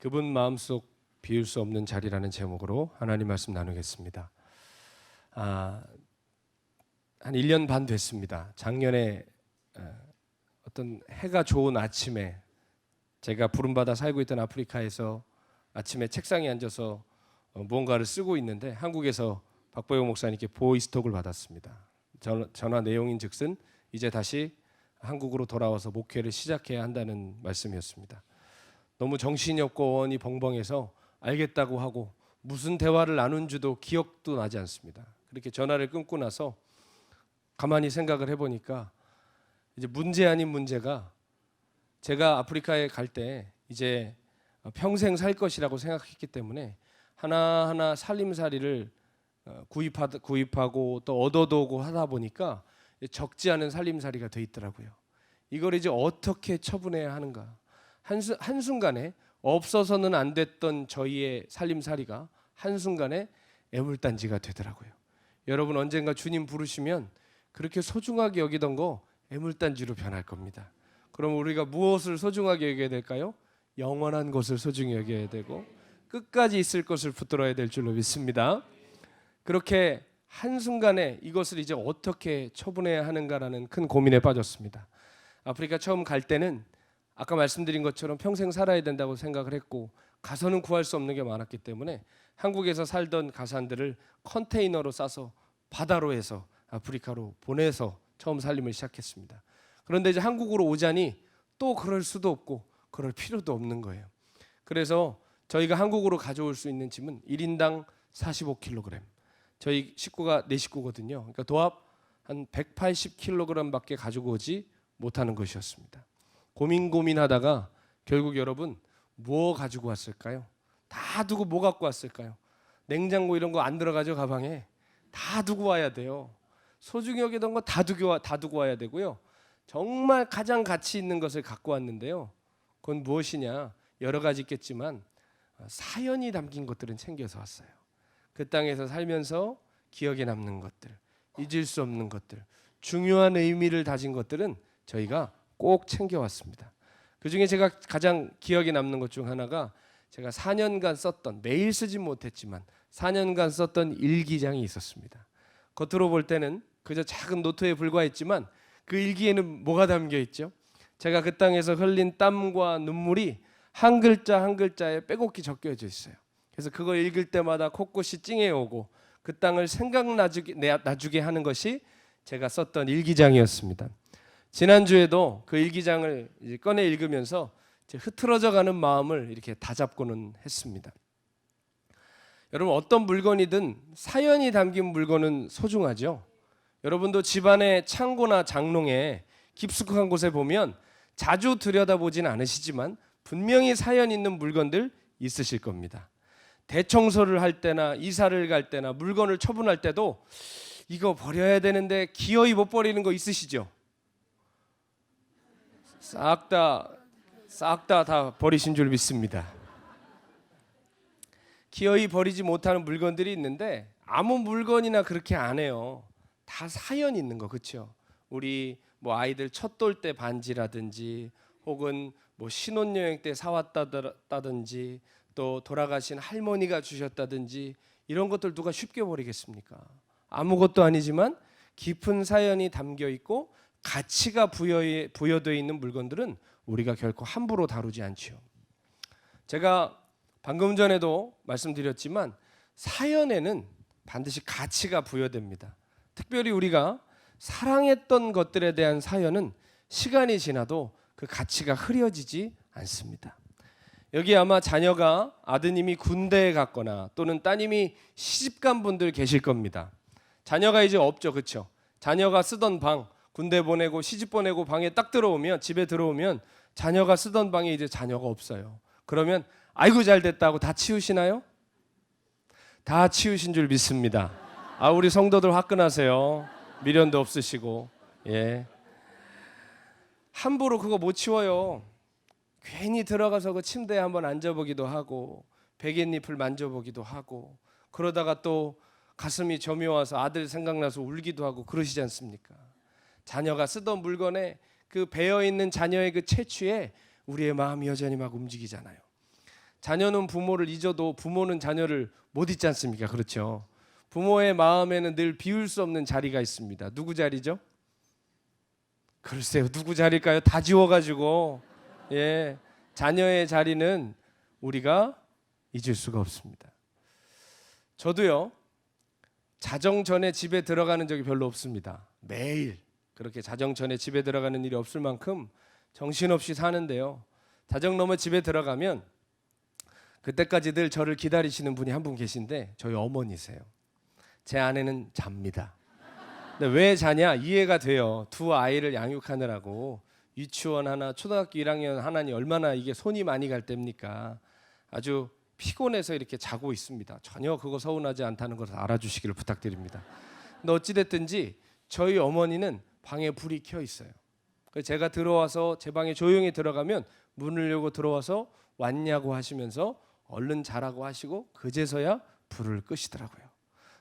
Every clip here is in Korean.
그분 마음속 비울 수 없는 자리라는 제목으로 하나님 말씀 나누겠습니다. 한 1년 반 됐습니다. 작년에 어떤 해가 좋은 아침에 제가 부름받아 살고 있던 아프리카에서 아침에 책상에 앉아서 무언가를 쓰고 있는데 한국에서 박보영 목사님께 보이스톡을 받았습니다. 전화 내용인즉슨 이제 다시 한국으로 돌아와서 목회를 시작해야 한다는 말씀이었습니다. 너무 정신이 없고 원이 벙벙해서 알겠다고 하고 무슨 대화를 나눈 줄도 기억도 나지 않습니다. 그렇게 전화를 끊고 나서 가만히 생각을 해보니까 이제 문제 아닌 문제가 제가 아프리카에 갈 때 이제 평생 살 것이라고 생각했기 때문에 하나하나 살림살이를 구입하고 또 얻어두고 하다 보니까 적지 않은 살림살이가 돼 있더라고요. 이걸 이제 어떻게 처분해야 하는가. 한순간에 없어서는 안 됐던 저희의 살림살이가 한순간에 애물단지가 되더라고요. 여러분 언젠가 주님 부르시면 그렇게 소중하게 여기던 거 애물단지로 변할 겁니다. 그럼 우리가 무엇을 소중하게 여겨야 될까요? 영원한 것을 소중히 여겨야 되고 끝까지 있을 것을 붙들어야 될 줄로 믿습니다. 그렇게 한순간에 이것을 이제 어떻게 처분해야 하는가라는 큰 고민에 빠졌습니다. 아프리카 처음 갈 때는 아까 말씀드린 것처럼 평생 살아야 된다고 생각을 했고 가서는 구할 수 없는 게 많았기 때문에 한국에서 살던 가산들을 컨테이너로 싸서 바다로 해서 아프리카로 보내서 처음 살림을 시작했습니다. 그런데 이제 한국으로 오자니 또 그럴 수도 없고 그럴 필요도 없는 거예요. 그래서 저희가 한국으로 가져올 수 있는 짐은 1인당 45kg. 저희 식구가 4식구거든요. 그러니까 도합 한 180kg밖에 가지고 오지 못하는 것이었습니다. 고민하다가 결국 여러분 뭐 가지고 왔을까요? 다 두고 뭐 갖고 왔을까요? 냉장고 이런 거 안 들어가죠, 가방에. 다 두고 와야 돼요. 소중히 여기던 거 다 두고 와야 되고요. 정말 가장 가치 있는 것을 갖고 왔는데요. 그건 무엇이냐? 여러 가지 있겠지만 사연이 담긴 것들은 챙겨서 왔어요. 그 땅에서 살면서 기억에 남는 것들, 잊을 수 없는 것들, 중요한 의미를 다진 것들은 저희가 꼭 챙겨왔습니다. 그중에 제가 가장 기억에 남는 것 중 하나가 제가 4년간 썼던, 매일 쓰진 못했지만 4년간 썼던 일기장이 있었습니다. 겉으로 볼 때는 그저 작은 노트에 불과했지만 그 일기에는 뭐가 담겨 있죠? 제가 그 땅에서 흘린 땀과 눈물이 한 글자 한 글자에 빼곡히 적혀져 있어요. 그래서 그걸 읽을 때마다 코끝이 찡해오고 그 땅을 생각나주게 하는 것이 제가 썼던 일기장이었습니다. 지난주에도 그 일기장을 이제 꺼내 읽으면서 흐트러져가는 마음을 이렇게 다잡고는 했습니다. 여러분 어떤 물건이든 사연이 담긴 물건은 소중하죠. 여러분도 집안의 창고나 장롱에 깊숙한 곳에 보면 자주 들여다보진 않으시지만 분명히 사연 있는 물건들 있으실 겁니다. 대청소를 할 때나 이사를 갈 때나 물건을 처분할 때도 이거 버려야 되는데 기어이 못 버리는 거 있으시죠? 싹 다 버리신 줄 믿습니다. 기어이 버리지 못하는 물건들이 있는데 아무 물건이나 그렇게 안 해요. 다 사연 있는 거, 그렇죠? 우리 뭐 아이들 첫 돌 때 반지라든지 혹은 뭐 신혼여행 때 사왔다든지 또 돌아가신 할머니가 주셨다든지 이런 것들 누가 쉽게 버리겠습니까? 아무것도 아니지만 깊은 사연이 담겨 있고 가치가 부여되어 있는 물건들은 우리가 결코 함부로 다루지 않죠. 제가 방금 전에도 말씀드렸지만 사연에는 반드시 가치가 부여됩니다. 특별히 우리가 사랑했던 것들에 대한 사연은 시간이 지나도 그 가치가 흐려지지 않습니다. 여기 아마 자녀가 아드님이 군대에 갔거나 또는 따님이 시집간 분들 계실 겁니다. 자녀가 이제 없죠, 그렇죠? 자녀가 쓰던 방, 군대 보내고 시집 보내고 방에 딱 들어오면, 집에 들어오면 자녀가 쓰던 방에 이제 자녀가 없어요. 그러면 아이고 잘 됐다고 다 치우시나요? 다 치우신 줄 믿습니다. 우리 성도들 화끈하세요. 미련도 없으시고. 예. 함부로 그거 못 치워요. 괜히 들어가서 그 침대에 한번 앉아보기도 하고 베갯잎을 만져보기도 하고 그러다가 또 가슴이 저미워서 아들 생각나서 울기도 하고 그러시지 않습니까? 자녀가 쓰던 물건에 그 배어있는 자녀의 그 채취에 우리의 마음이 여전히 막 움직이잖아요. 자녀는 부모를 잊어도 부모는 자녀를 못 잊지 않습니까? 그렇죠. 부모의 마음에는 늘 비울 수 없는 자리가 있습니다. 누구 자리죠? 글쎄요, 누구 자리일까요? 다 지워가지고. 예, 자녀의 자리는 우리가 잊을 수가 없습니다. 저도요, 자정 전에 집에 들어가는 적이 별로 없습니다. 매일 그렇게 자정 전에 집에 들어가는 일이 없을 만큼 정신없이 사는데요, 자정 넘어 집에 들어가면 그때까지 늘 저를 기다리시는 분이 한 분 계신데 저희 어머니세요. 제 아내는 잡니다. 근데 왜 자냐? 이해가 돼요. 두 아이를 양육하느라고 유치원 하나, 초등학교 1학년 하나니 얼마나 이게 손이 많이 갈 때입니까? 아주 피곤해서 이렇게 자고 있습니다. 전혀 그거 서운하지 않다는 것을 알아주시기를 부탁드립니다. 근데 어찌됐든지 저희 어머니는 방에 불이 켜 있어요. 그래서 제가 들어와서 제 방에 조용히 들어가면 문을 열고 들어와서 왔냐고 하시면서 얼른 자라고 하시고 그제서야 불을 끄시더라고요.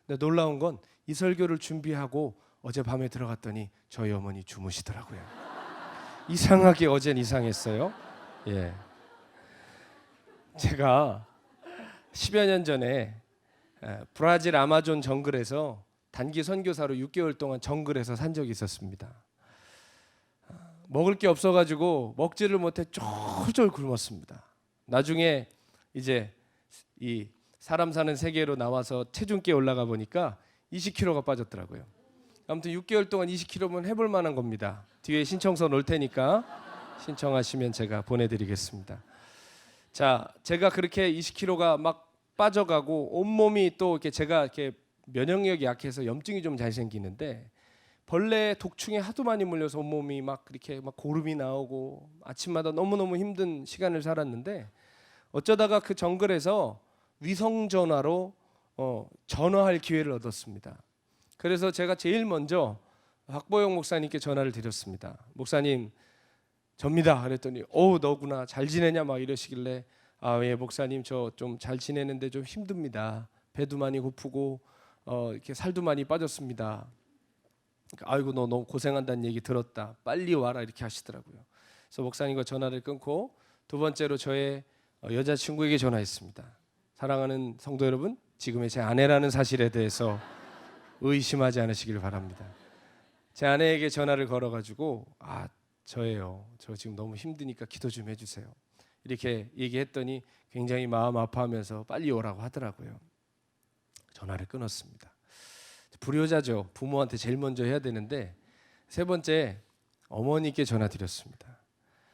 근데 놀라운 건 이 설교를 준비하고 어젯밤에 들어갔더니 저희 어머니 주무시더라고요. 이상하게 어젠 이상했어요. 예. 제가 10여 년 전에 브라질 아마존 정글에서 단기 선교사로 6개월 동안 정글에서 산 적이 있었습니다. 먹을 게 없어가지고 먹지를 못해 쫄쫄 굶었습니다. 나중에 이제 이 사람 사는 세계로 나와서 체중계에 올라가 보니까 20kg가 빠졌더라고요. 아무튼 6개월 동안 20kg면 해볼 만한 겁니다. 뒤에 신청서 놓을 테니까 신청하시면 제가 보내드리겠습니다. 자, 제가 그렇게 20kg가 막 빠져가고 온몸이 또 이렇게 제가 이렇게 면역력이 약해서 염증이 좀 잘 생기는데 벌레 독충에 하도 많이 물려서 온몸이 막 그렇게 막 고름이 나오고 아침마다 너무너무 힘든 시간을 살았는데 어쩌다가 그 정글에서 위성 전화로 전화할 기회를 얻었습니다. 그래서 제가 제일 먼저 박보영 목사님께 전화를 드렸습니다. 목사님, 접니다. 그랬더니 너구나, 잘 지내냐 막 이러시길래 예 목사님, 저 좀 잘 지내는데 좀 힘듭니다. 배도 많이 고프고 이렇게 살도 많이 빠졌습니다. 그러니까, 아이고 너 너무 고생한다는 얘기 들었다, 빨리 와라 이렇게 하시더라고요. 그래서 목사님과 전화를 끊고 두 번째로 저의 여자친구에게 전화했습니다. 사랑하는 성도 여러분, 지금의 제 아내라는 사실에 대해서 의심하지 않으시길 바랍니다. 제 아내에게 전화를 걸어가지고 저예요. 저 지금 너무 힘드니까 기도 좀 해주세요. 이렇게 얘기했더니 굉장히 마음 아파하면서 빨리 오라고 하더라고요. 전화를 끊었습니다. 불효자죠. 부모한테 제일 먼저 해야 되는데 세 번째 어머니께 전화 드렸습니다.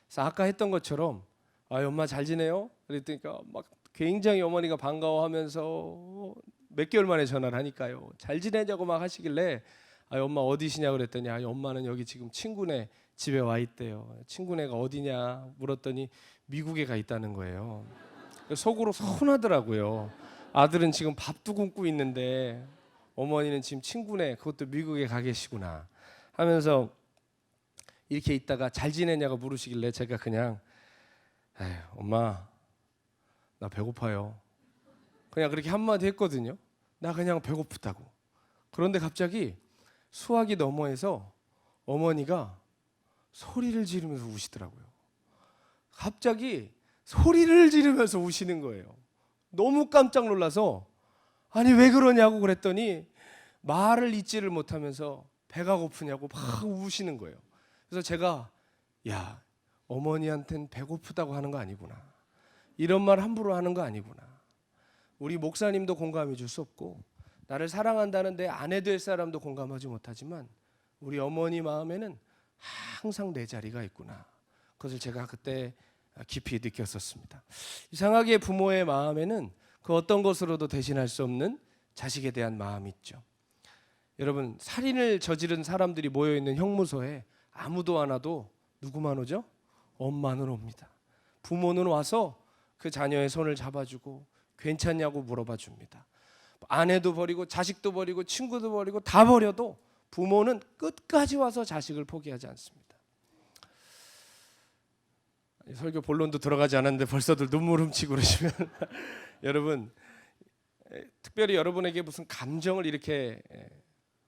그래서 아까 했던 것처럼 엄마 잘 지내요? 그랬더니 막 굉장히 어머니가 반가워하면서 몇 개월 만에 전화를 하니까요, 잘 지내냐고 막 하시길래 엄마 어디시냐 그랬더니 엄마는 여기 지금 친구네 집에 와 있대요. 친구네가 어디냐 물었더니 미국에 가 있다는 거예요. 속으로 서운하더라고요. 아들은 지금 밥도 굶고 있는데 어머니는 지금 친구네, 그것도 미국에 가 계시구나 하면서 이렇게 있다가 잘 지내냐고 물으시길래 제가 그냥 엄마 나 배고파요, 그냥 그렇게 한마디 했거든요. 나 그냥 배고프다고. 그런데 갑자기 수화기 너머에서 어머니가 소리를 지르면서 우시더라고요. 갑자기 소리를 지르면서 우시는 거예요. 너무 깜짝 놀라서 아니 왜 그러냐고 그랬더니 말을 잇지를 못하면서 배가 고프냐고 막 우시는 거예요. 그래서 제가 어머니한테는 배고프다고 하는 거 아니구나, 이런 말 함부로 하는 거 아니구나, 우리 목사님도 공감해 줄 수 없고 나를 사랑한다는 내 아내 될 사람도 공감하지 못하지만 우리 어머니 마음에는 항상 내 자리가 있구나, 그것을 제가 그때 깊이 느꼈었습니다. 이상하게 부모의 마음에는 그 어떤 것으로도 대신할 수 없는 자식에 대한 마음이 있죠. 여러분, 살인을 저지른 사람들이 모여있는 형무소에 아무도 안 와도 누구만 오죠? 엄마는 옵니다. 부모는 와서 그 자녀의 손을 잡아주고 괜찮냐고 물어봐 줍니다. 아내도 버리고 자식도 버리고 친구도 버리고 다 버려도 부모는 끝까지 와서 자식을 포기하지 않습니다. 설교 본론도 들어가지 않았는데 벌써들 눈물 훔치고 그러시면 여러분, 특별히 여러분에게 무슨 감정을 이렇게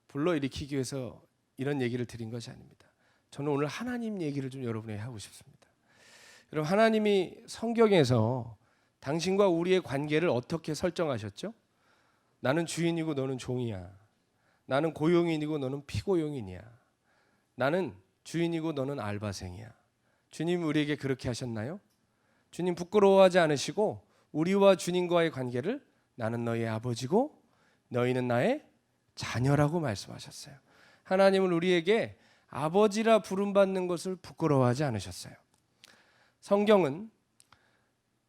불러일으키기 위해서 이런 얘기를 드린 것이 아닙니다. 저는 오늘 하나님 얘기를 좀 여러분에게 하고 싶습니다. 여러분, 하나님이 성경에서 당신과 우리의 관계를 어떻게 설정하셨죠? 나는 주인이고 너는 종이야. 나는 고용인이고 너는 피고용인이야. 나는 주인이고 너는 알바생이야. 주님 우리에게 그렇게 하셨나요? 주님 부끄러워하지 않으시고 우리와 주님과의 관계를 나는 너의 아버지고 너희는 나의 자녀라고 말씀하셨어요. 하나님은 우리에게 아버지라 부름받는 것을 부끄러워하지 않으셨어요. 성경은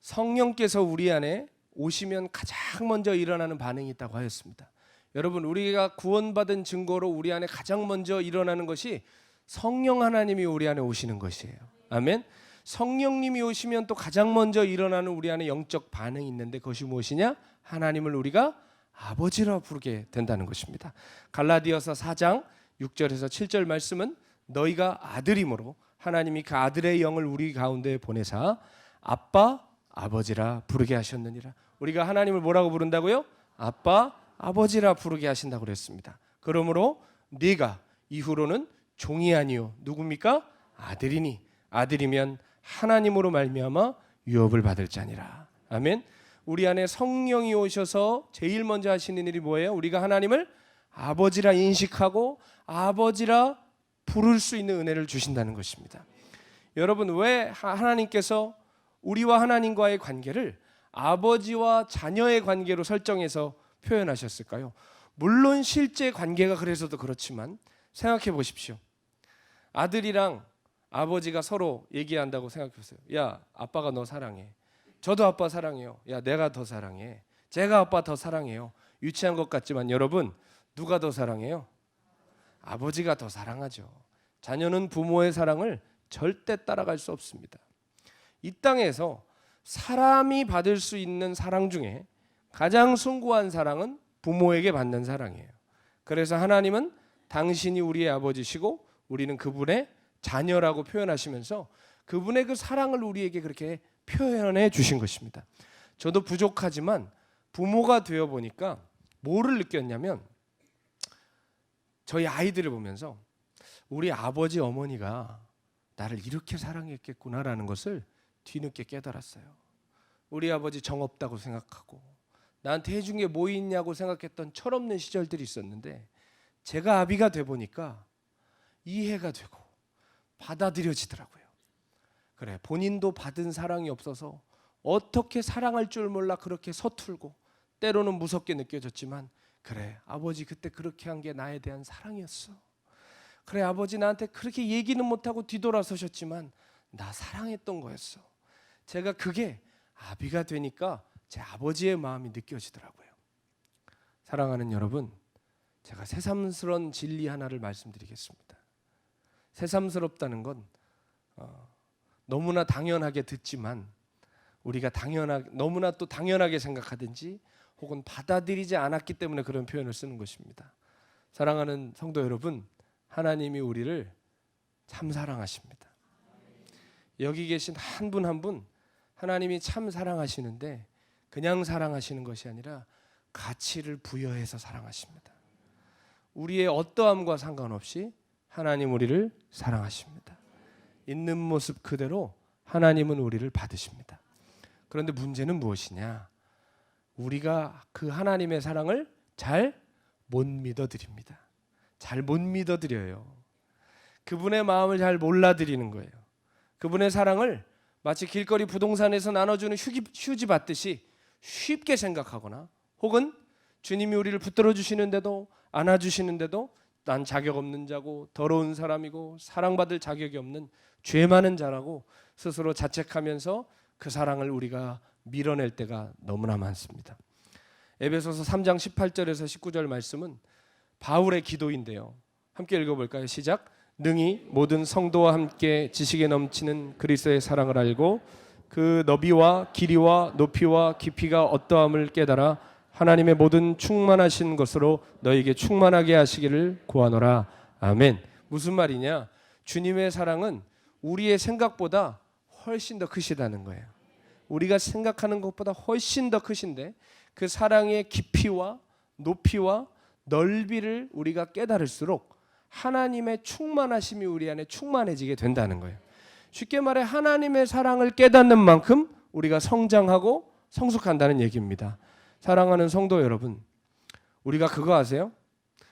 성령께서 우리 안에 오시면 가장 먼저 일어나는 반응이 있다고 하였습니다. 여러분, 우리가 구원받은 증거로 우리 안에 가장 먼저 일어나는 것이 성령 하나님이 우리 안에 오시는 것이에요. 아멘. 성령님이 오시면 또 가장 먼저 일어나는 우리 안에 영적 반응이 있는데 그것이 무엇이냐? 하나님을 우리가 아버지라 부르게 된다는 것입니다. 갈라디아서 4장 6절에서 7절 말씀은 너희가 아들이므로 하나님이 그 아들의 영을 우리 가운데 보내사 아빠 아버지라 부르게 하셨느니라. 우리가 하나님을 뭐라고 부른다고요? 아빠 아버지라 부르게 하신다고 그랬습니다. 그러므로 네가 이후로는 종이 아니요 누굽니까? 아들이니 아들이면 하나님으로 말미암아 유업을 받을 자니라. 아멘. 우리 안에 성령이 오셔서 제일 먼저 하시는 일이 뭐예요? 우리가 하나님을 아버지라 인식하고 아버지라 부를 수 있는 은혜를 주신다는 것입니다. 여러분, 왜 하나님께서 우리와 하나님과의 관계를 아버지와 자녀의 관계로 설정해서 표현하셨을까요? 물론 실제 관계가 그래서도 그렇지만 생각해 보십시오. 아들이랑 아버지가 서로 얘기한다고 생각해 보세요. 야, 아빠가 너 사랑해. 저도 아빠 사랑해요. 야, 내가 더 사랑해. 제가 아빠 더 사랑해요. 유치한 것 같지만 여러분, 누가 더 사랑해요? 아버지가 더 사랑하죠. 자녀는 부모의 사랑을 절대 따라갈 수 없습니다. 이 땅에서 사람이 받을 수 있는 사랑 중에 가장 숭고한 사랑은 부모에게 받는 사랑이에요. 그래서 하나님은 당신이 우리의 아버지시고 우리는 그분의 자녀라고 표현하시면서 그분의 그 사랑을 우리에게 그렇게 표현해 주신 것입니다. 저도 부족하지만 부모가 되어 보니까 뭐를 느꼈냐면 저희 아이들을 보면서 우리 아버지 어머니가 나를 이렇게 사랑했겠구나라는 것을 뒤늦게 깨달았어요. 우리 아버지 정 없다고 생각하고 나한테 해준 게 뭐 있냐고 생각했던 철없는 시절들이 있었는데 제가 아비가 돼 보니까 이해가 되고 받아들여지더라고요. 그래, 본인도 받은 사랑이 없어서 어떻게 사랑할 줄 몰라 그렇게 서툴고 때로는 무섭게 느껴졌지만 그래, 아버지 그때 그렇게 한 게 나에 대한 사랑이었어. 그래, 아버지 나한테 그렇게 얘기는 못하고 뒤돌아서셨지만 나 사랑했던 거였어. 제가 그게 아비가 되니까 제 아버지의 마음이 느껴지더라고요. 사랑하는 여러분, 제가 새삼스러운 진리 하나를 말씀드리겠습니다. 새삼스럽다는 건 너무나 당연하게 듣지만 우리가 너무나 또 당연하게 생각하든지 혹은 받아들이지 않았기 때문에 그런 표현을 쓰는 것입니다. 사랑하는 성도 여러분, 하나님이 우리를 참 사랑하십니다. 여기 계신 한 분 한 분 하나님이 참 사랑하시는데 그냥 사랑하시는 것이 아니라 가치를 부여해서 사랑하십니다. 우리의 어떠함과 상관없이 하나님 우리를 사랑하십니다. 있는 모습 그대로 하나님은 우리를 받으십니다. 그런데 문제는 무엇이냐? 우리가 그 하나님의 사랑을 잘 못 믿어드립니다. 잘 못 믿어드려요. 그분의 마음을 잘 몰라드리는 거예요. 그분의 사랑을 마치 길거리 부동산에서 나눠주는 휴지 받듯이 쉽게 생각하거나 혹은 주님이 우리를 붙들어 주시는데도 안아주시는데도 난 자격 없는 자고 더러운 사람이고 사랑받을 자격이 없는 죄 많은 자라고 스스로 자책하면서 그 사랑을 우리가 밀어낼 때가 너무나 많습니다. 에베소서 3장 18절에서 19절 말씀은 바울의 기도인데요. 함께 읽어볼까요? 시작. 능히 모든 성도와 함께 지식에 넘치는 그리스도의 사랑을 알고 그 너비와 길이와 높이와 깊이가 어떠함을 깨달아 하나님의 모든 충만하신 것으로 너에게 충만하게 하시기를 구하노라. 아멘. 무슨 말이냐? 주님의 사랑은 우리의 생각보다 훨씬 더 크시다는 거예요. 우리가 생각하는 것보다 훨씬 더 크신데 그 사랑의 깊이와 높이와 넓이를 우리가 깨달을수록 하나님의 충만하심이 우리 안에 충만해지게 된다는 거예요. 쉽게 말해 하나님의 사랑을 깨닫는 만큼 우리가 성장하고 성숙한다는 얘기입니다. 사랑하는 성도 여러분, 우리가 그거 아세요?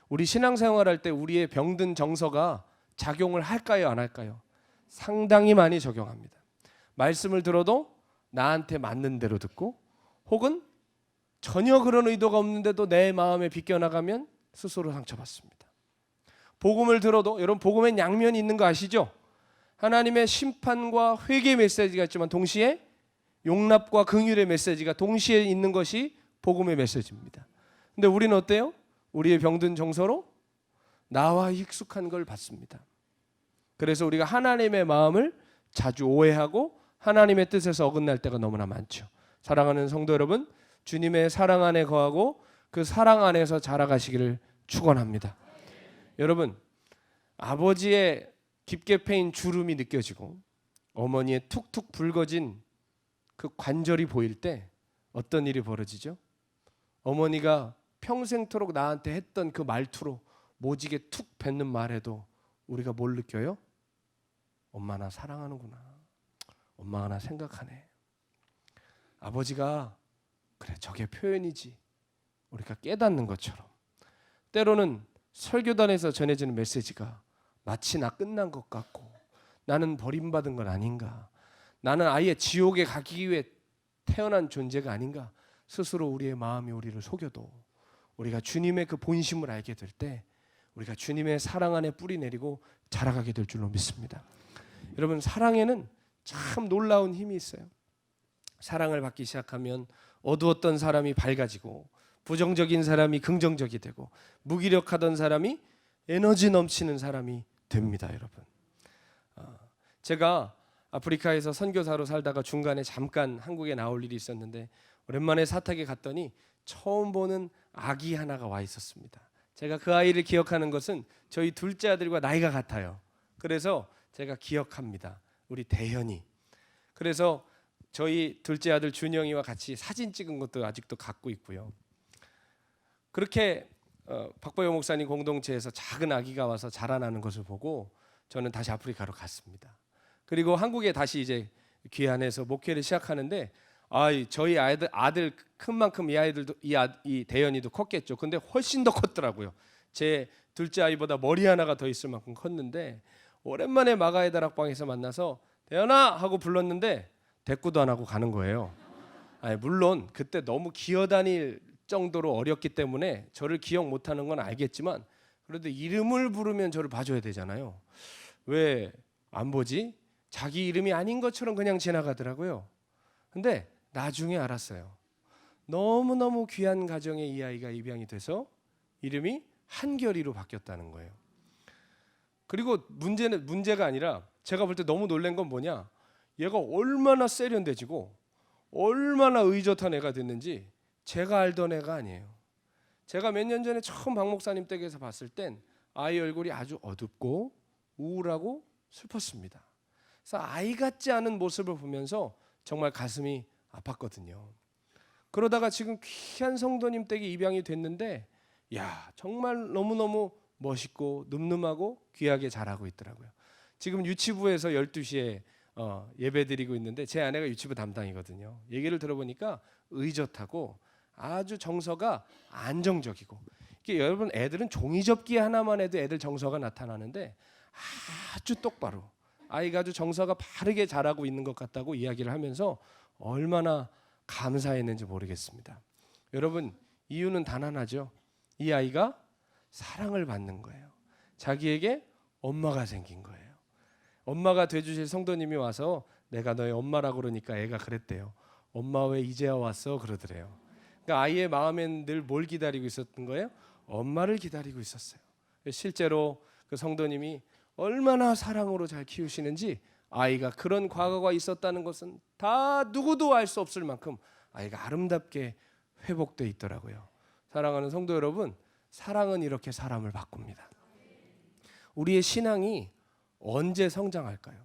우리 신앙생활할 때 우리의 병든 정서가 작용을 할까요, 안 할까요? 상당히 많이 적용합니다. 말씀을 들어도 나한테 맞는 대로 듣고, 혹은 전혀 그런 의도가 없는데도 내 마음에 비껴나가면 스스로 상처받습니다. 복음을 들어도, 여러분 복음엔 양면이 있는 거 아시죠? 하나님의 심판과 회개 메시지가 있지만 동시에 용납과 긍휼의 메시지가 동시에 있는 것이 복음의 메시지입니다. 근데 우리는 어때요? 우리의 병든 정서로 나와 익숙한 걸 받습니다. 그래서 우리가 하나님의 마음을 자주 오해하고 하나님의 뜻에서 어긋날 때가 너무나 많죠. 사랑하는 성도 여러분, 주님의 사랑 안에 거하고 그 사랑 안에서 자라가시기를 축원합니다. 여러분, 아버지의 깊게 패인 주름이 느껴지고 어머니의 툭툭 붉어진 그 관절이 보일 때 어떤 일이 벌어지죠? 어머니가 평생토록 나한테 했던 그 말투로 모지게 툭 뱉는 말에도 우리가 뭘 느껴요? 엄마 나 사랑하는구나. 엄마가 나 생각하네. 아버지가 그래 저게 표현이지. 우리가 깨닫는 것처럼 때로는 설교단에서 전해지는 메시지가 마치 나 끝난 것 같고 나는 버림받은 건 아닌가, 나는 아예 지옥에 가기 위해 태어난 존재가 아닌가, 스스로 우리의 마음이 우리를 속여도 우리가 주님의 그 본심을 알게 될 때 우리가 주님의 사랑 안에 뿌리 내리고 자라가게 될 줄로 믿습니다. 여러분, 사랑에는 참 놀라운 힘이 있어요. 사랑을 받기 시작하면 어두웠던 사람이 밝아지고 부정적인 사람이 긍정적이 되고 무기력하던 사람이 에너지 넘치는 사람이 됩니다. 여러분, 제가 아프리카에서 선교사로 살다가 중간에 잠깐 한국에 나올 일이 있었는데 오랜만에 사택에 갔더니 처음 보는 아기 하나가 와 있었습니다. 제가 그 아이를 기억하는 것은 저희 둘째 아들과 나이가 같아요. 그래서 제가 기억합니다. 우리 대현이. 그래서 저희 둘째 아들 준영이와 같이 사진 찍은 것도 아직도 갖고 있고요. 그렇게 박보영 목사님 공동체에서 작은 아기가 와서 자라나는 것을 보고 저는 다시 아프리카로 갔습니다. 그리고 한국에 다시 이제 귀환해서 목회를 시작하는데 저희 아들 큰 만큼 이 아이들도 이 대현이도 컸겠죠. 근데 훨씬 더 컸더라고요. 제 둘째 아이보다 머리 하나가 더 있을 만큼 컸는데 오랜만에 마가의 다락방에서 만나서 대현아 하고 불렀는데 대꾸도 안 하고 가는 거예요. 물론 그때 너무 기어다닐 정도로 어렸기 때문에 저를 기억 못하는 건 알겠지만 그래도 이름을 부르면 저를 봐줘야 되잖아요. 왜 안 보지? 자기 이름이 아닌 것처럼 그냥 지나가더라고요. 근데 나중에 알았어요. 너무너무 귀한 가정에 이 아이가 입양이 돼서 이름이 한결이로 바뀌었다는 거예요. 그리고 문제가 아니라 제가 볼 때 너무 놀란 건 뭐냐, 얘가 얼마나 세련돼지고 얼마나 의젓한 애가 됐는지 제가 알던 애가 아니에요. 제가 몇 년 전에 처음 박 목사님 댁에서 봤을 땐 아이 얼굴이 아주 어둡고 우울하고 슬펐습니다. 그래서 아이 같지 않은 모습을 보면서 정말 가슴이 아팠거든요. 그러다가 지금 귀한 성도님 댁에 입양이 됐는데 정말 너무너무 멋있고 늠름하고 귀하게 자라고 있더라고요. 지금 유치부에서 12시에 예배드리고 있는데 제 아내가 유치부 담당이거든요. 얘기를 들어보니까 의젓하고 아주 정서가 안정적이고, 이게 여러분 애들은 종이접기 하나만 해도 애들 정서가 나타나는데 아주 똑바로 아이가 아주 정서가 바르게 자라고 있는 것 같다고 이야기를 하면서 얼마나 감사했는지 모르겠습니다. 여러분, 이유는 단 하나죠. 이 아이가 사랑을 받는 거예요. 자기에게 엄마가 생긴 거예요. 엄마가 돼주실 성도님이 와서 내가 너의 엄마라고 그러니까 애가 그랬대요. 엄마 왜 이제야 왔어? 그러더래요. 그러니까 아이의 마음엔 늘 뭘 기다리고 있었던 거예요? 엄마를 기다리고 있었어요. 실제로 그 성도님이 얼마나 사랑으로 잘 키우시는지 아이가 그런 과거가 있었다는 것은 다 누구도 알 수 없을 만큼 아이가 아름답게 회복돼 있더라고요. 사랑하는 성도 여러분, 사랑은 이렇게 사람을 바꿉니다. 우리의 신앙이 언제 성장할까요?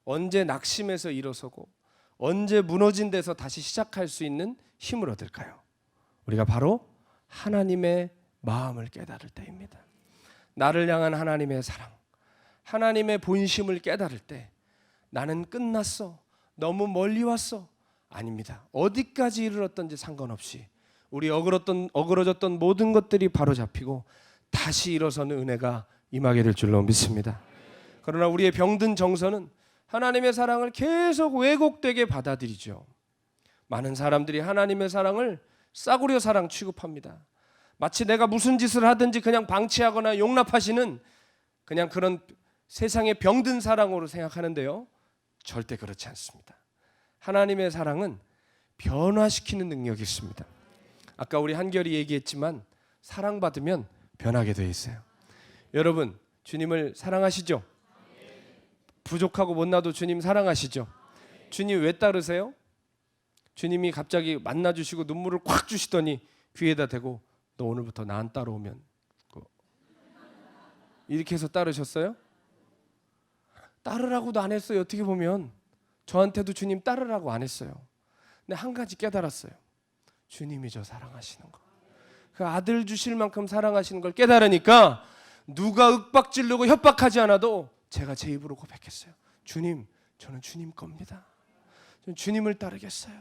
언제 낙심해서 일어서고 언제 무너진 데서 다시 시작할 수 있는 힘을 얻을까요? 우리가 바로 하나님의 마음을 깨달을 때입니다. 나를 향한 하나님의 사랑, 하나님의 본심을 깨달을 때 나는 끝났어, 너무 멀리 왔어, 아닙니다. 어디까지 이르렀던지 상관없이 우리 어그러졌던 모든 것들이 바로 잡히고 다시 일어서는 은혜가 임하게 될 줄로 믿습니다. 그러나 우리의 병든 정서는 하나님의 사랑을 계속 왜곡되게 받아들이죠. 많은 사람들이 하나님의 사랑을 싸구려 사랑 취급합니다. 마치 내가 무슨 짓을 하든지 그냥 방치하거나 용납하시는 그냥 그런 세상의 병든 사랑으로 생각하는데요, 절대 그렇지 않습니다. 하나님의 사랑은 변화시키는 능력이 있습니다. 아까 우리 한결이 얘기했지만 사랑받으면 변하게 되어 있어요. 여러분, 주님을 사랑하시죠? 부족하고 못나도 주님 사랑하시죠? 주님 왜 따르세요? 주님이 갑자기 만나주시고 눈물을 콱 주시더니 귀에다 대고 너 오늘부터 난 따라오면 이렇게 해서 따르셨어요? 따르라고도 안 했어요. 어떻게 보면 저한테도 주님 따르라고 안 했어요. 근데 한 가지 깨달았어요. 주님이 저 사랑하시는 거, 그 아들 주실 만큼 사랑하시는 걸 깨달으니까 누가 윽박지르고 협박하지 않아도 제가 제 입으로 고백했어요. 주님, 저는 주님 겁니다. 저는 주님을 따르겠어요.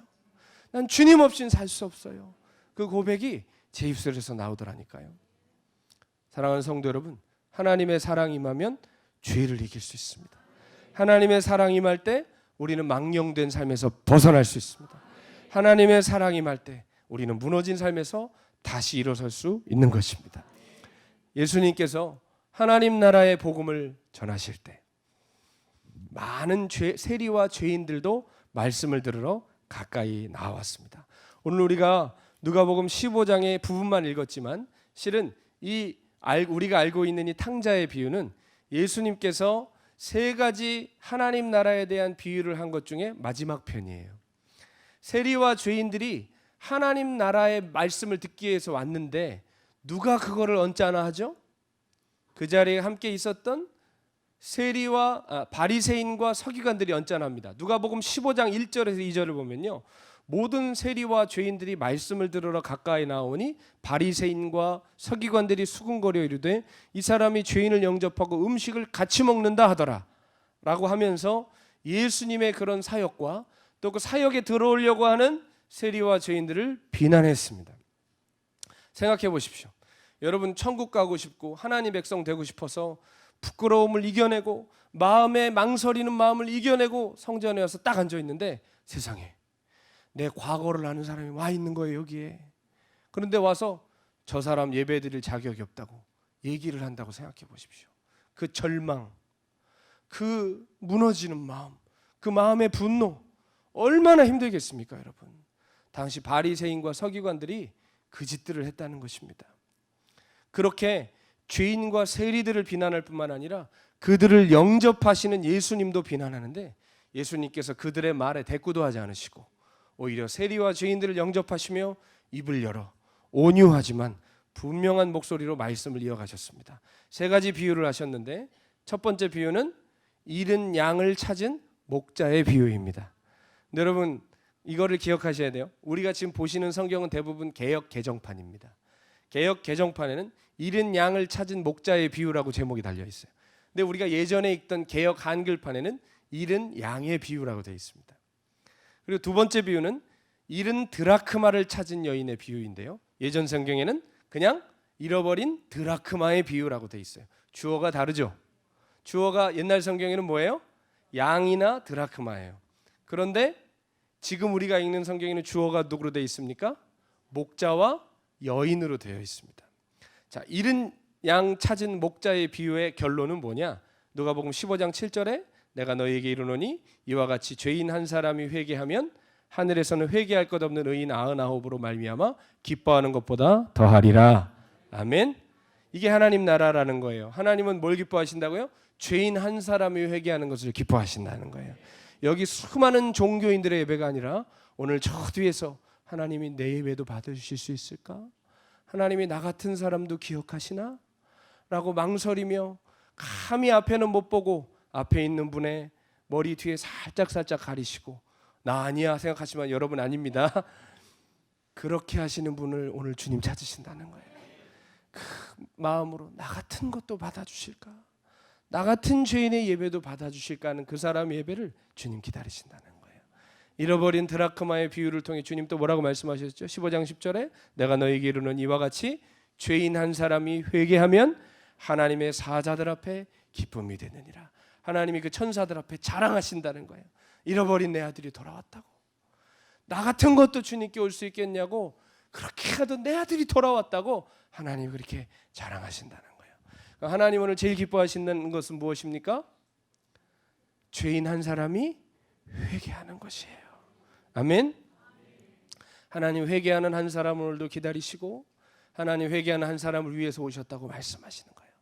난 주님 없이는 살 수 없어요. 그 고백이 제 입술에서 나오더라니까요. 사랑하는 성도 여러분, 하나님의 사랑이 임하면 죄를 이길 수 있습니다. 하나님의 사랑이 임할 때 우리는 망령된 삶에서 벗어날 수 있습니다. 하나님의 사랑이 임할 때 우리는 무너진 삶에서 다시 일어설 수 있는 것입니다. 예수님께서 하나님 나라의 복음을 전하실 때 많은 세리와 죄인들도 말씀을 들으러 가까이 나왔습니다. 오늘 우리가 누가복음 15장의 부분만 읽었지만 실은 우리가 알고 있는 이 탕자의 비유는 예수님께서 세 가지 하나님 나라에 대한 비유를 한 것 중에 마지막 편이에요. 세리와 죄인들이 하나님 나라의 말씀을 듣기 위해서 왔는데 누가 그거를 언짢아 하죠? 그 자리에 함께 있었던 바리새인과 서기관들이 언짢아합니다. 누가복음 15장 1절에서 2절을 보면요, 모든 세리와 죄인들이 말씀을 들으러 가까이 나오니 바리새인과 서기관들이 수군거려 이르되 이 사람이 죄인을 영접하고 음식을 같이 먹는다 하더라 라고 하면서 예수님의 그런 사역과 또 그 사역에 들어오려고 하는 세리와 죄인들을 비난했습니다. 생각해 보십시오. 여러분, 천국 가고 싶고 하나님 백성 되고 싶어서 부끄러움을 이겨내고 마음에 망설이는 마음을 이겨내고 성전에 와서 딱 앉아 있는데 세상에 내 과거를 아는 사람이 와 있는 거예요, 여기에. 그런데 와서 저 사람 예배 드릴 자격이 없다고 얘기를 한다고 생각해 보십시오. 그 절망, 그 무너지는 마음, 그 마음의 분노 얼마나 힘들겠습니까, 여러분. 당시 바리새인과 서기관들이 그 짓들을 했다는 것입니다. 그렇게 죄인과 세리들을 비난할 뿐만 아니라 그들을 영접하시는 예수님도 비난하는데 예수님께서 그들의 말에 대꾸도 하지 않으시고 오히려 세리와 죄인들을 영접하시며 입을 열어 온유하지만 분명한 목소리로 말씀을 이어가셨습니다. 세 가지 비유를 하셨는데 첫 번째 비유는 잃은 양을 찾은 목자의 비유입니다. 여러분, 이거를 기억하셔야 돼요. 우리가 지금 보시는 성경은 대부분 개역 개정판입니다. 개역 개정판에는 잃은 양을 찾은 목자의 비유라고 제목이 달려 있어요. 근데 우리가 예전에 읽던 개역 한글판에는 잃은 양의 비유라고 되어 있습니다. 그리고 두 번째 비유는 잃은 드라크마를 찾은 여인의 비유인데요, 예전 성경에는 그냥 잃어버린 드라크마의 비유라고 되어 있어요. 주어가 다르죠. 주어가 옛날 성경에는 뭐예요? 양이나 드라크마예요. 그런데 지금 우리가 읽는 성경에는 주어가 누구로 되어 있습니까? 목자와 여인으로 되어 있습니다. 자, 잃은 양 찾은 목자의 비유의 결론은 뭐냐? 누가복음 15장 7절에 내가 너희에게 이르노니 이와 같이 죄인 한 사람이 회개하면 하늘에서는 회개할 것 없는 의인 99으로 말미암아 기뻐하는 것보다 더하리라. 아멘. 이게 하나님 나라라는 거예요. 하나님은 뭘 기뻐하신다고요? 죄인 한 사람이 회개하는 것을 기뻐하신다는 거예요. 여기 수많은 종교인들의 예배가 아니라 오늘 저 뒤에서 하나님이 내 예배도 받아주실 수 있을까? 하나님이 나 같은 사람도 기억하시나? 라고 망설이며 감히 앞에는 못 보고 앞에 있는 분의 머리 뒤에 살짝 가리시고 나 아니야 생각하시면 여러분 아닙니다. 그렇게 하시는 분을 오늘 주님 찾으신다는 거예요. 그 마음으로 나 같은 것도 받아주실까? 나 같은 죄인의 예배도 받아주실까 하는 그 사람의 예배를 주님 기다리신다는 거예요. 잃어버린 드라크마의 비유를 통해 주님 또 뭐라고 말씀하셨죠? 15장 10절에 내가 너에게 이르는 이와 같이 죄인 한 사람이 회개하면 하나님의 사자들 앞에 기쁨이 되느니라. 하나님이 그 천사들 앞에 자랑하신다는 거예요. 잃어버린 내 아들이 돌아왔다고. 나 같은 것도 주님께 올 수 있겠냐고, 그렇게 해도 내 아들이 돌아왔다고 하나님이 그렇게 자랑하신다는 거예요. 그러니까 하나님 오늘 제일 기뻐하시는 것은 무엇입니까? 죄인 한 사람이 회개하는 것이에요. 아멘. 하나님 회개하는 한 사람을 오늘도 기다리시고 하나님 회개하는 한 사람을 위해서 오셨다고 말씀하시는 거예요.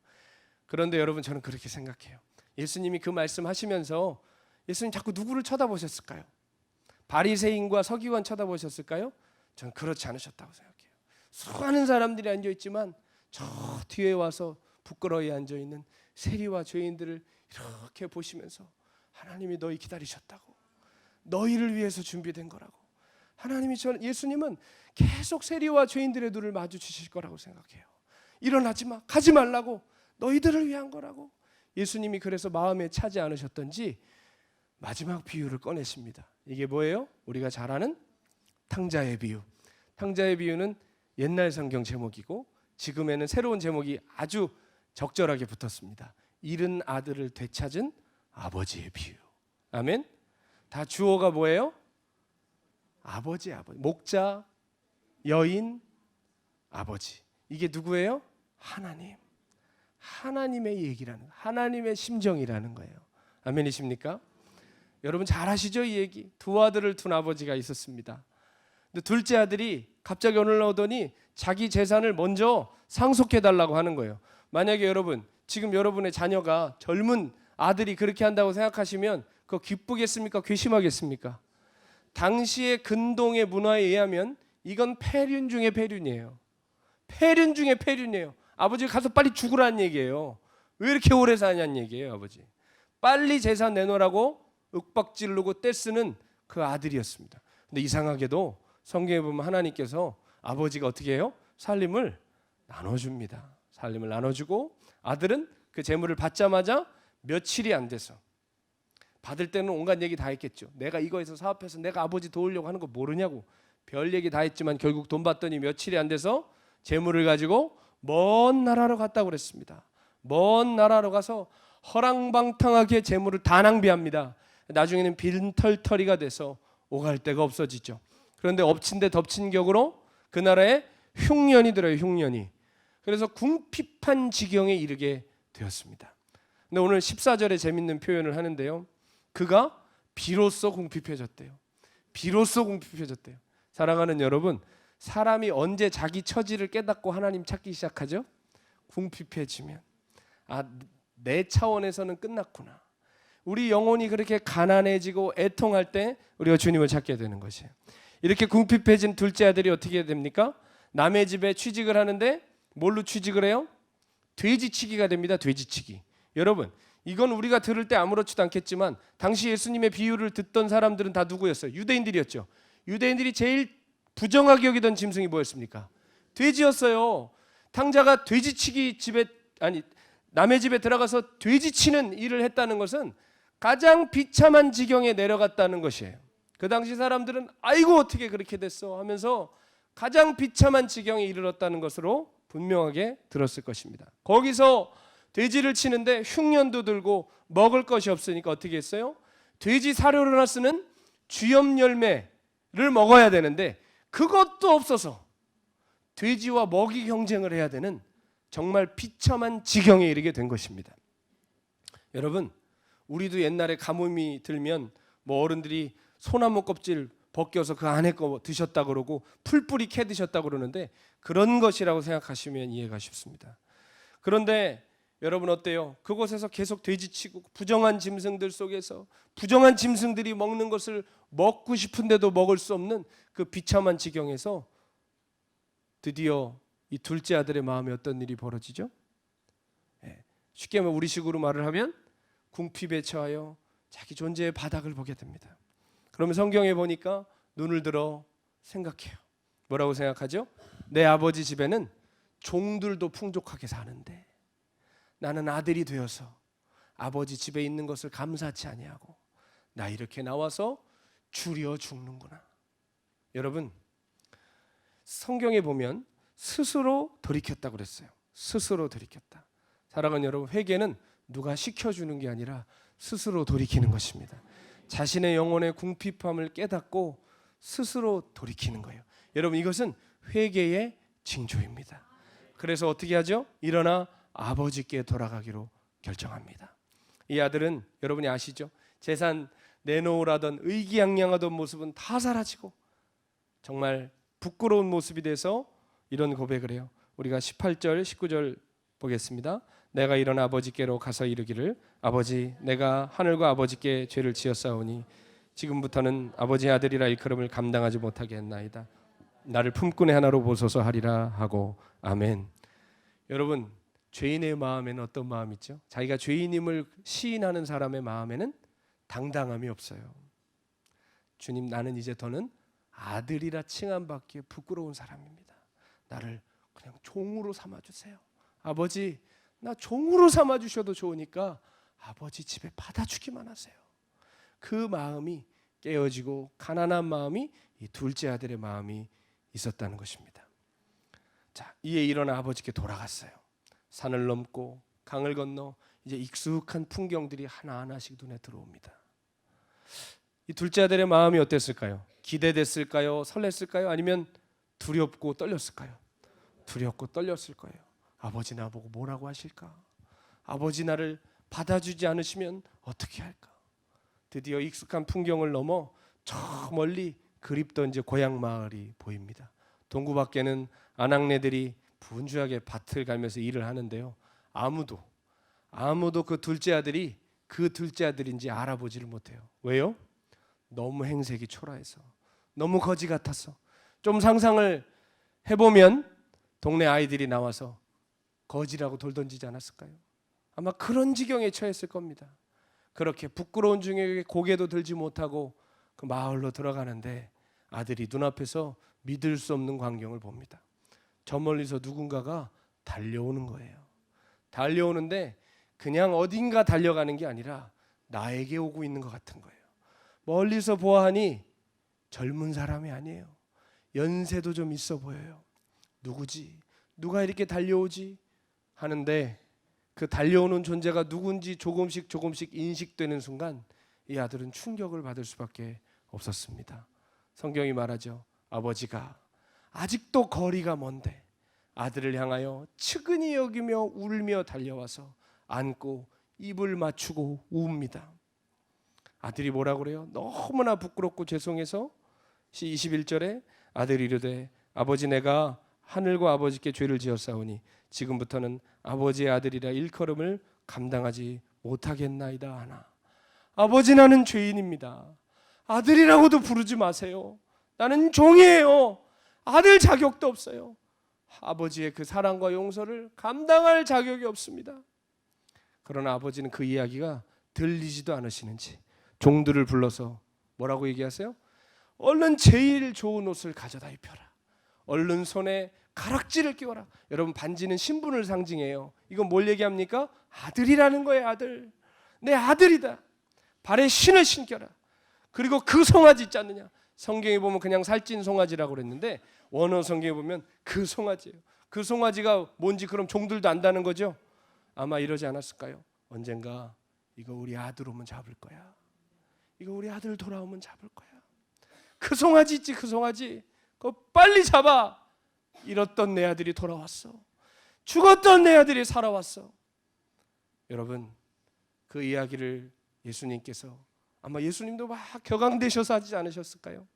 그런데 여러분, 저는 그렇게 생각해요. 예수님이 그 말씀하시면서 예수님 자꾸 누구를 쳐다보셨을까요? 바리새인과 서기관 쳐다보셨을까요? 저는 그렇지 않으셨다고 생각해요. 수많은 사람들이 앉아있지만 저 뒤에 와서 부끄러이 앉아있는 세리와 죄인들을 이렇게 보시면서 하나님이 너희 기다리셨다고, 너희를 위해서 준비된 거라고. 하나님이 예수님은 계속 세리와 죄인들의 눈을 마주치실 거라고 생각해요. 일어나지 마, 가지 말라고, 너희들을 위한 거라고. 예수님이 그래서 마음에 차지 않으셨던지 마지막 비유를 꺼내십니다. 이게 뭐예요? 우리가 잘 아는 탕자의 비유. 탕자의 비유는 옛날 성경 제목이고 지금에는 새로운 제목이 아주 적절하게 붙었습니다. 잃은 아들을 되찾은 아버지의 비유. 아멘. 다 주어가 뭐예요? 아버지. 목자, 여인, 아버지. 이게 누구예요? 하나님. 하나님의 얘기라는, 하나님의 심정이라는 거예요. 아멘이십니까? 여러분 잘 아시죠? 이 얘기. 두 아들을 둔 아버지가 있었습니다. 근데 둘째 아들이 갑자기 어느 날 오더니 자기 재산을 먼저 상속해달라고 하는 거예요. 만약에 여러분, 지금 여러분의 자녀가 젊은 아들이 그렇게 한다고 생각하시면 그거 기쁘겠습니까? 괘씸하겠습니까? 당시의 근동의 문화에 의하면 이건 폐륜 중에 폐륜이에요. 폐륜 중에 폐륜이에요. 아버지 가서 빨리 죽으라는 얘기예요. 왜 이렇게 오래 사냐는 얘기예요. 아버지 빨리 재산 내놓으라고 윽박지르고 떼쓰는 그 아들이었습니다. 근데 이상하게도 성경에 보면 하나님께서 아버지가 어떻게 해요? 살림을 나눠줍니다. 살림을 나눠주고 아들은 그 재물을 받자마자 며칠이 안 돼서, 받을 때는 온갖 얘기 다 했겠죠. 내가 이거에서 사업해서 내가 아버지 도우려고 하는 거 모르냐고 별 얘기 다 했지만 결국 돈 받더니 며칠이 안 돼서 재물을 가지고 먼 나라로 갔다고 그랬습니다. 먼 나라로 가서 허랑방탕하게 재물을 다 낭비합니다. 나중에는 빈털터리가 돼서 오갈 데가 없어지죠. 그런데 엎친 데 덮친 격으로 그 나라에 흉년이 들어요. 흉년이. 그래서 궁핍한 지경에 이르게 되었습니다. 근데 오늘 14절에 재밌는 표현을 하는데요. 그가 비로소 궁핍해졌대요. 비로소 궁핍해졌대요. 사랑하는 여러분, 사람이 언제 자기 처지를 깨닫고 하나님 찾기 시작하죠? 궁핍해지면. 내 차원에서는 끝났구나. 우리 영혼이 그렇게 가난해지고 애통할 때 우리가 주님을 찾게 되는 것이에요. 이렇게 궁핍해진 둘째 아들이 어떻게 됩니까? 남의 집에 취직을 하는데 뭘로 취직을 해요? 돼지치기가 됩니다. 돼지치기. 여러분, 이건 우리가 들을 때 아무렇지도 않겠지만 당시 예수님의 비유를 듣던 사람들은 다 누구였어요? 유대인들이었죠. 유대인들이 제일 부정하게 여기던 짐승이 뭐였습니까? 돼지였어요. 탕자가 돼지치기 남의 집에 들어가서 돼지치는 일을 했다는 것은 가장 비참한 지경에 내려갔다는 것이에요. 그 당시 사람들은 아이고 어떻게 그렇게 됐어 하면서 가장 비참한 지경에 이르렀다는 것으로 분명하게 들었을 것입니다. 거기서 돼지를 치는데 흉년도 들고 먹을 것이 없으니까 어떻게 했어요? 돼지 사료로나 쓰는 쥐염 열매를 먹어야 되는데 그것도 없어서 돼지와 먹이 경쟁을 해야 되는 정말 비참한 지경에 이르게 된 것입니다. 여러분, 우리도 옛날에 가뭄이 들면 뭐 어른들이 소나무 껍질 벗겨서 그 안에 거 드셨다 그러고 풀뿌리 캐 드셨다 그러는데 그런 것이라고 생각하시면 이해가 쉽습니다. 그런데 여러분 어때요? 그곳에서 계속 돼지치고 부정한 짐승들 속에서 부정한 짐승들이 먹는 것을 먹고 싶은데도 먹을 수 없는 그 비참한 지경에서 드디어 이 둘째 아들의 마음에 어떤 일이 벌어지죠? 쉽게 우리식으로 말을 하면 궁핍에 처하여 자기 존재의 바닥을 보게 됩니다. 그러면 성경에 보니까 눈을 들어 생각해요. 뭐라고 생각하죠? 내 아버지 집에는 종들도 풍족하게 사는데 나는 아들이 되어서 아버지 집에 있는 것을 감사치 아니하고 나 이렇게 나와서 줄여 죽는구나. 여러분, 성경에 보면 스스로 돌이켰다고 그랬어요. 스스로 돌이켰다. 사랑하는 여러분, 회개는 누가 시켜주는 게 아니라 스스로 돌이키는 것입니다. 자신의 영혼의 궁핍함을 깨닫고 스스로 돌이키는 거예요. 여러분, 이것은 회개의 징조입니다. 그래서 어떻게 하죠? 일어나 아버지께 돌아가기로 결정합니다. 이 아들은 여러분이 아시죠? 재산 내놓으라던 의기양양하던 모습은 다 사라지고 정말 부끄러운 모습이 돼서 이런 고백을 해요. 우리가 18절 19절 보겠습니다. 내가 일어나 아버지께로 가서 이르기를 아버지 내가 하늘과 아버지께 죄를 지었사오니 지금부터는 아버지의 아들이라 일컬음을 감당하지 못하게 했나이다. 나를 품꾼의 하나로 보소서 하리라 하고 아멘. 여러분, 죄인의 마음에는 어떤 마음이 있죠? 자기가 죄인임을 시인하는 사람의 마음에는 당당함이 없어요. 주님, 나는 이제 더는 아들이라 칭함받기에 부끄러운 사람입니다. 나를 그냥 종으로 삼아주세요. 아버지, 나 종으로 삼아주셔도 좋으니까 아버지 집에 받아주기만 하세요. 그 마음이 깨어지고 가난한 마음이 이 둘째 아들의 마음이 있었다는 것입니다. 자, 이에 일어나 아버지께 돌아갔어요. 산을 넘고 강을 건너 이제 익숙한 풍경들이 하나하나씩 눈에 들어옵니다. 이 둘째 아들의 마음이 어땠을까요? 기대됐을까요? 설렜을까요? 아니면 두렵고 떨렸을까요? 두렵고 떨렸을 거예요. 아버지 나보고 뭐라고 하실까? 아버지 나를 받아주지 않으시면 어떻게 할까? 드디어 익숙한 풍경을 넘어 저 멀리 그립던 이제 고향 마을이 보입니다. 동구 밖에는 아낙네들이 분주하게 밭을 갈면서 일을 하는데요. 아무도 그 둘째 아들인지 알아보지를 못해요. 왜요? 너무 행색이 초라해서, 너무 거지 같아서. 좀 상상을 해보면 동네 아이들이 나와서 거지라고 돌 던지지 않았을까요? 아마 그런 지경에 처했을 겁니다. 그렇게 부끄러운 중에 고개도 들지 못하고 그 마을로 들어가는데 아들이 눈앞에서 믿을 수 없는 광경을 봅니다. 저 멀리서 누군가가 달려오는 거예요. 달려오는데 그냥 어딘가 달려가는 게 아니라 나에게 오고 있는 것 같은 거예요. 멀리서 보아하니 젊은 사람이 아니에요. 연세도 좀 있어 보여요. 누구지? 누가 이렇게 달려오지? 하는데 그 달려오는 존재가 누군지 조금씩 인식되는 순간 이 아들은 충격을 받을 수밖에 없었습니다. 성경이 말하죠. 아버지가 아직도 거리가 먼데 아들을 향하여 측은히 여기며 울며 달려와서 안고 입을 맞추고 웁니다. 아들이 뭐라고 그래요? 너무나 부끄럽고 죄송해서 21절에 아들이 이르되 아버지 내가 하늘과 아버지께 죄를 지었사오니 지금부터는 아버지의 아들이라 일컬음을 감당하지 못하겠나이다 하나. 아버지 나는 죄인입니다. 아들이라고도 부르지 마세요. 나는 종이에요. 아들 자격도 없어요. 아버지의 그 사랑과 용서를 감당할 자격이 없습니다. 그러나 아버지는 그 이야기가 들리지도 않으시는지 종들을 불러서 뭐라고 얘기하세요? 얼른 제일 좋은 옷을 가져다 입혀라. 얼른 손에 가락지를 끼워라. 여러분, 반지는 신분을 상징해요. 이건 뭘 얘기합니까? 아들이라는 거예요. 아들. 내 아들이다. 발에 신을 신겨라. 그리고 그 송아지 있지 않느냐. 성경에 보면 그냥 살찐 송아지라고 그랬는데 원어 성경에 보면 그 송아지예요. 그 송아지가 뭔지 그럼 종들도 안다는 거죠. 아마 이러지 않았을까요? 언젠가 이거 우리 아들 오면 잡을 거야. 이거 우리 아들 돌아오면 잡을 거야. 그 송아지 있지, 그 송아지. 그거 빨리 잡아. 잃었던 내 아들이 돌아왔어. 죽었던 내 아들이 살아왔어. 여러분, 그 이야기를 예수님께서 아마 예수님도 막 격앙되셔서 하지 않으셨을까요?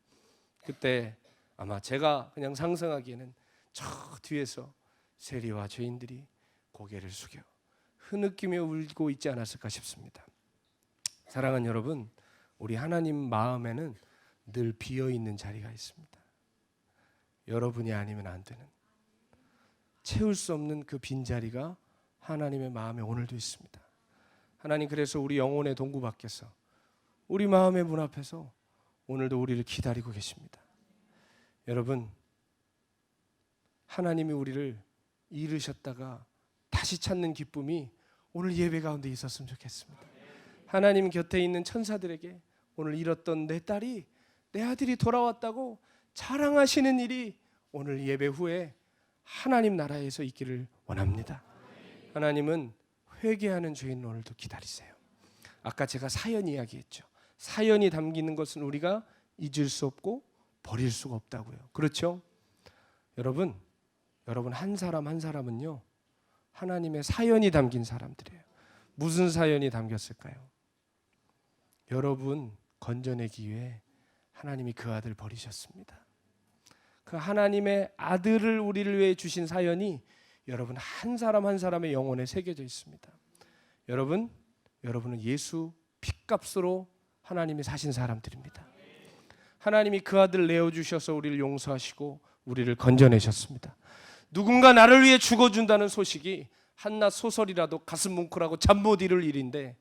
그때 아마 제가 그냥 상상하기에는 저 뒤에서 세리와 죄인들이 고개를 숙여 흐느끼며 울고 있지 않았을까 싶습니다. 사랑하는 여러분, 우리 하나님 마음에는 늘 비어있는 자리가 있습니다. 여러분이 아니면 안 되는, 채울 수 없는 그 빈자리가 하나님의 마음에 오늘도 있습니다. 하나님 그래서 우리 영혼의 동구 밖에서 우리 마음의 문 앞에서 오늘도 우리를 기다리고 계십니다. 여러분, 하나님이 우리를 잃으셨다가 다시 찾는 기쁨이 오늘 예배 가운데 있었으면 좋겠습니다. 하나님 곁에 있는 천사들에게 오늘 잃었던 내 딸이 내 아들이 돌아왔다고 자랑하시는 일이 오늘 예배 후에 하나님 나라에서 있기를 원합니다. 하나님은 회개하는 죄인 오늘도 기다리세요. 아까 제가 사연 이야기했죠. 사연이 담기는 것은 우리가 잊을 수 없고 버릴 수가 없다고요. 그렇죠? 여러분 한 사람 한 사람은요, 하나님의 사연이 담긴 사람들이에요. 무슨 사연이 담겼을까요? 여러분 건져내기 위해 하나님이 그 아들 버리셨습니다. 그 하나님의 아들을 우리를 위해 주신 사연이 여러분 한 사람 한 사람의 영혼에 새겨져 있습니다. 여러분은 예수 핏값으로 하나님이 사신 사람들입니다. 하나님이 그 아들 내어주셔서 우리를 용서하시고 우리를 건져내셨습니다. 누군가 나를 위해 죽어준다는 소식이 한낱 소설이라도 가슴 뭉클하고 잠 못 이룰 일인데,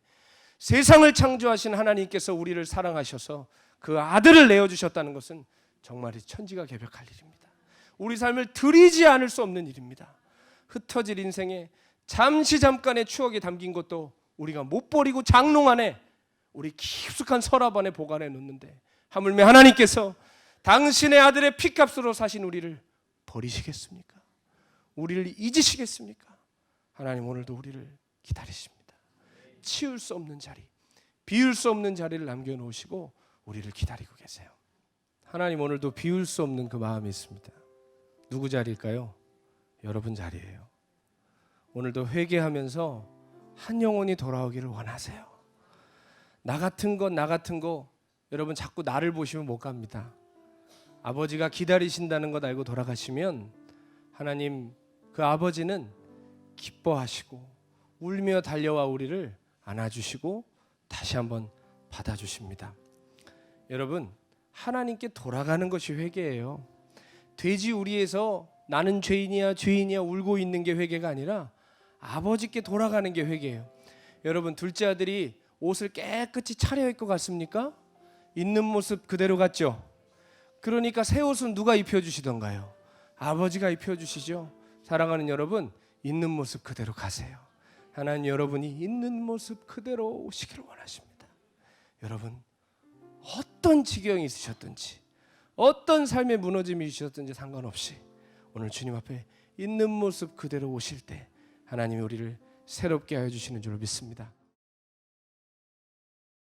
세상을 창조하신 하나님께서 우리를 사랑하셔서 그 아들을 내어주셨다는 것은 정말 천지가 개벽할 일입니다. 우리 삶을 드리지 않을 수 없는 일입니다. 흩어질 인생에 잠깐의 추억이 담긴 것도 우리가 못 버리고 장롱 안에, 우리 깊숙한 서랍 안에 보관해 놓는데, 하물며 하나님께서 당신의 아들의 피값으로 사신 우리를 버리시겠습니까? 우리를 잊으시겠습니까? 하나님 오늘도 우리를 기다리십니다. 치울 수 없는 자리, 비울 수 없는 자리를 남겨놓으시고 우리를 기다리고 계세요. 하나님 오늘도 비울 수 없는 그 마음이 있습니다. 누구 자리일까요? 여러분 자리예요. 오늘도 회개하면서 한 영혼이 돌아오기를 원하세요. 나 같은 거 여러분 자꾸 나를 보시면 못 갑니다. 아버지가 기다리신다는 것 알고 돌아가시면 하나님 그 아버지는 기뻐하시고 울며 달려와 우리를 안아주시고 다시 한번 받아주십니다. 여러분 하나님께 돌아가는 것이 회개예요. 돼지 우리에서 나는 죄인이야 울고 있는 게 회개가 아니라 아버지께 돌아가는 게 회개예요. 여러분 둘째 아들이 옷을 깨끗이 차려입고 갔습니까? 있는 모습 그대로 갔죠. 그러니까 새 옷은 누가 입혀주시던가요? 아버지가 입혀주시죠. 사랑하는 여러분, 있는 모습 그대로 가세요. 하나님 여러분이 있는 모습 그대로 오시기를 원하십니다. 여러분 어떤 지경이 있으셨든지, 어떤 삶의 무너짐이 있으셨든지 상관없이 오늘 주님 앞에 있는 모습 그대로 오실 때 하나님이 우리를 새롭게 하여 주시는 줄 믿습니다.